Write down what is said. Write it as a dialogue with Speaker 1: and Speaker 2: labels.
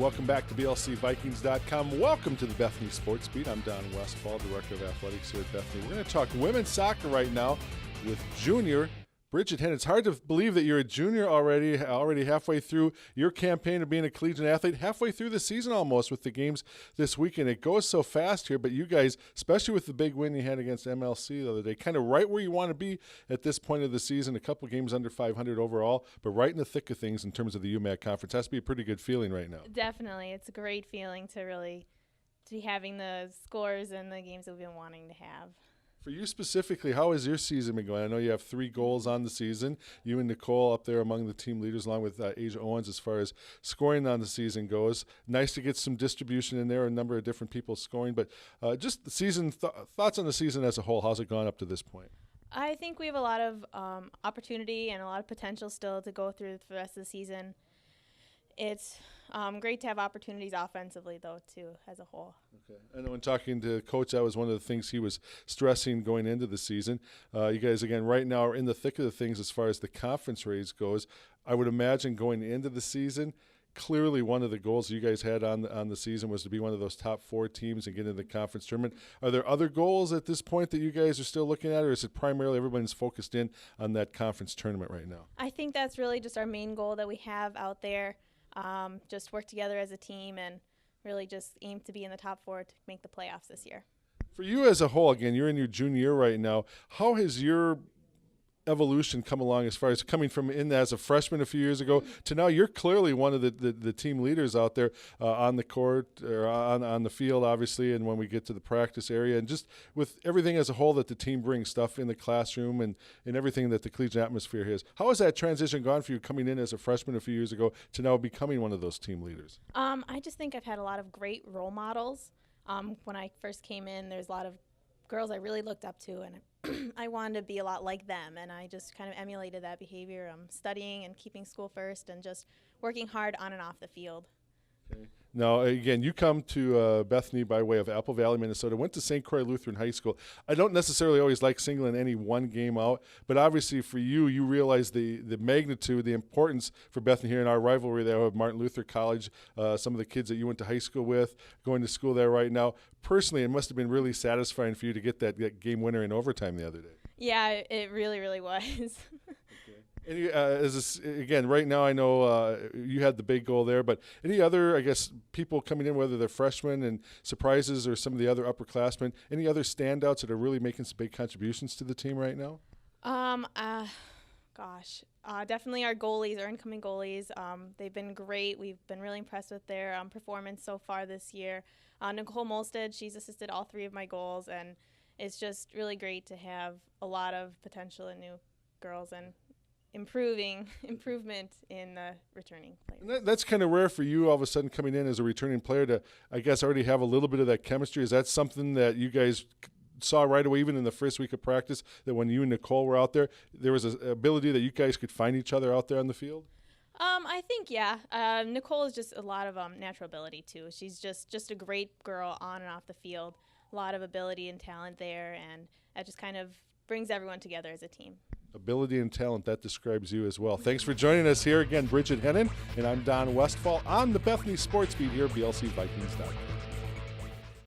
Speaker 1: Welcome back to BLCVikings.com. Welcome to the Bethany Sports Beat. I'm Don Westphal, Director of Athletics here at Bethany. We're going to talk women's soccer right now with junior Bridget Hennen. It's hard to believe that you're a junior already halfway through your campaign of being a collegiate athlete, halfway through the season almost with the games this weekend. It goes so fast here, but you guys, especially with the big win you had against MLC the other day, kind of right where you want to be at this point of the season, a couple games under 500 overall, but right in the thick of things in terms of the UMAC conference. Has to be a pretty good feeling right now.
Speaker 2: Definitely. It's a great feeling to be having the scores and the games that we've been wanting to have.
Speaker 1: For you specifically, how has your season been going? I know you have 3 goals on the season. You and Nicole up there among the team leaders, along with Asia Owens as far as scoring on the season goes. Nice to get some distribution in there, a number of different people scoring. But just the season, thoughts on the season as a whole. How's it gone up to this point?
Speaker 2: I think we have a lot of opportunity and a lot of potential still to go through the rest of the season. It's great to have opportunities offensively, though, too, as a whole.
Speaker 1: Okay. I know in talking to Coach, that was one of the things he was stressing going into the season. You guys, again, right now are in the thick of the things as far as the conference race goes. I would imagine going into the season, clearly one of the goals you guys had on the season was to be one of those top 4 teams and get into the conference tournament. Are there other goals at this point that you guys are still looking at, or is it primarily everyone's focused in on that conference tournament right now?
Speaker 2: I think that's really just our main goal that we have out there. Just work together as a team and really just aim to be in the top 4 to make the playoffs this year.
Speaker 1: For you as a whole, again, you're in your junior year right now. How has your evolution come along as far as coming from in as a freshman a few years ago to now you're clearly one of the team leaders out there on the court or on the field, obviously, and when we get to the practice area, and just with everything as a whole that the team brings, stuff in the classroom and everything that the collegiate atmosphere has. How has that transition gone for you coming in as a freshman a few years ago to now becoming one of those team leaders?
Speaker 2: I just think I've had a lot of great role models. When I first came in, there's a lot of girls I really looked up to, and I wanted to be a lot like them, and I just kind of emulated that behavior, studying and keeping school first and just working hard on and off the field.
Speaker 1: Okay. Now, again, you come to Bethany by way of Apple Valley, Minnesota, went to St. Croix Lutheran High School. I don't necessarily always like singling any one game out, but obviously for you, you realize the magnitude, the importance for Bethany here in our rivalry there with Martin Luther College, some of the kids that you went to high school with, going to school there right now. Personally, it must have been really satisfying for you to get that game winner in overtime the other day.
Speaker 2: Yeah, it really, really was.
Speaker 1: And again, right now I know you had the big goal there, but any other, I guess, people coming in, whether they're freshmen and surprises or some of the other upperclassmen, any other standouts that are really making some big contributions to the team right now?
Speaker 2: Definitely our goalies, our incoming goalies. They've been great. We've been really impressed with their performance so far this year. Nicole Molstead, she's assisted all 3 of my goals, and it's just really great to have a lot of potential in new girls and improvement in the returning players.
Speaker 1: And that's kind of rare for you all of a sudden coming in as a returning player to, I guess, already have a little bit of that chemistry. Is that something that you guys saw right away, even in the first week of practice, that when you and Nicole were out there was an ability that you guys could find each other out there on the field?
Speaker 2: I think, yeah. Nicole is just a lot of natural ability, too. She's just a great girl on and off the field. A lot of ability and talent there, and that just kind of brings everyone together as a team.
Speaker 1: Ability and talent, that describes you as well. Thanks for joining us here again, Bridget Hennen, and I'm Don Westphal on the Bethany Sports Beat here, BLCVikings.com.